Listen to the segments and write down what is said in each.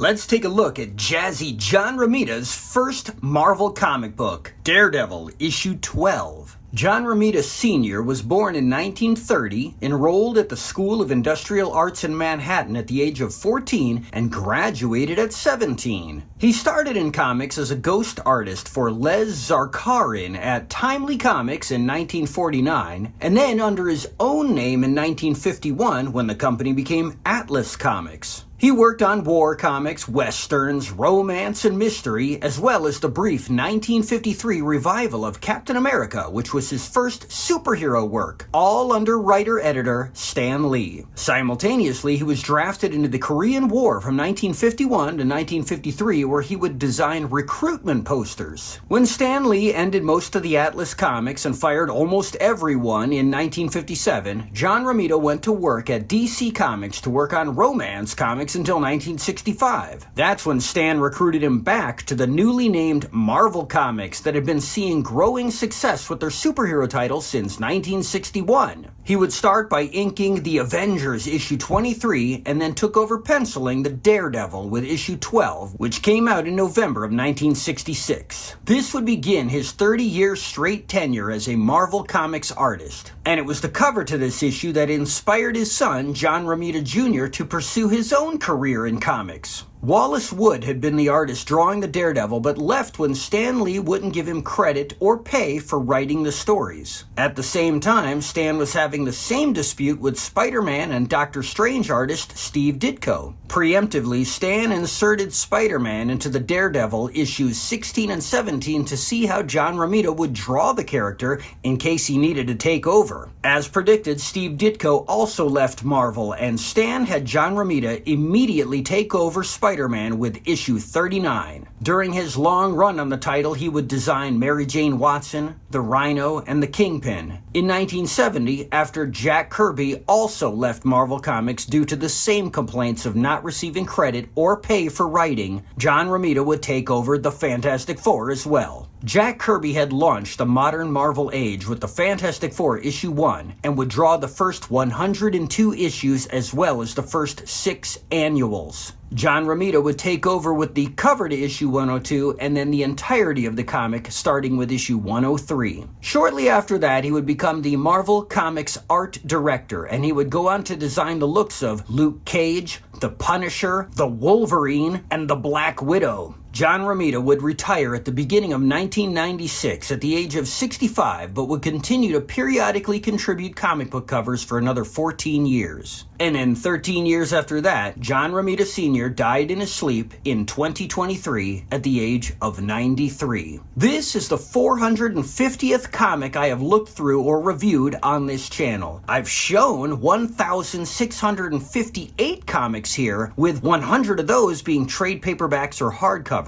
Let's take a look at Jazzy John Romita's first Marvel comic book, Daredevil, issue 12. John Romita Sr. was born in 1930, enrolled at the School of Industrial Arts in Manhattan at the age of 14, and graduated at 17. He started in comics as a ghost artist for Les Zarkarin at Timely Comics in 1949, and then under his own name in 1951 when the company became Atlas Comics. He worked on war comics, westerns, romance, and mystery, as well as the brief 1953 revival of Captain America, which was his first superhero work, all under writer-editor Stan Lee. Simultaneously, he was drafted into the Korean War from 1951 to 1953, where he would design recruitment posters. When Stan Lee ended most of the Atlas Comics and fired almost everyone in 1957, John Romita went to work at DC Comics to work on romance comics until 1965. That's when Stan recruited him back to the newly named Marvel Comics that had been seeing growing success with their superhero titles since 1961. He would start by inking The Avengers issue 23 and then took over penciling the Daredevil with issue 12, which came out in November of 1966. This would begin his 30-year straight tenure as a Marvel Comics artist. And it was the cover to this issue that inspired his son, John Romita Jr., to pursue his own career in comics. Wallace Wood had been the artist drawing the Daredevil, but left when Stan Lee wouldn't give him credit or pay for writing the stories. At the same time, Stan was having the same dispute with Spider-Man and Doctor Strange artist Steve Ditko. Preemptively, Stan inserted Spider-Man into the Daredevil issues 16 and 17 to see how John Romita would draw the character in case he needed to take over. As predicted, Steve Ditko also left Marvel, and Stan had John Romita immediately take over Spider-Man with issue 39. During his long run on the title, he would design Mary Jane Watson, the Rhino, and the Kingpin. In 1970, after Jack Kirby also left Marvel Comics due to the same complaints of not receiving credit or pay for writing, John Romita would take over the Fantastic Four as well. Jack Kirby had launched the modern Marvel age with the Fantastic Four issue 1 and would draw the first 102 issues as well as the first 6 annuals. John Romita would take over with the cover to issue 102 and then the entirety of the comic starting with issue 103. Shortly after that, he would become the Marvel Comics art director, and he would go on to design the looks of Luke Cage, the Punisher, the Wolverine, and the Black Widow. John Romita would retire at the beginning of 1996 at the age of 65, but would continue to periodically contribute comic book covers for another 14 years. And then 13 years after that, John Romita Sr. died in his sleep in 2023 at the age of 93. This is the 450th comic I have looked through or reviewed on this channel. I've shown 1,658 comics here, with 100 of those being trade paperbacks or hardcovers.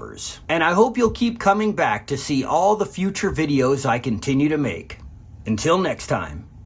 And I hope you'll keep coming back to see all the future videos I continue to make. Until next time.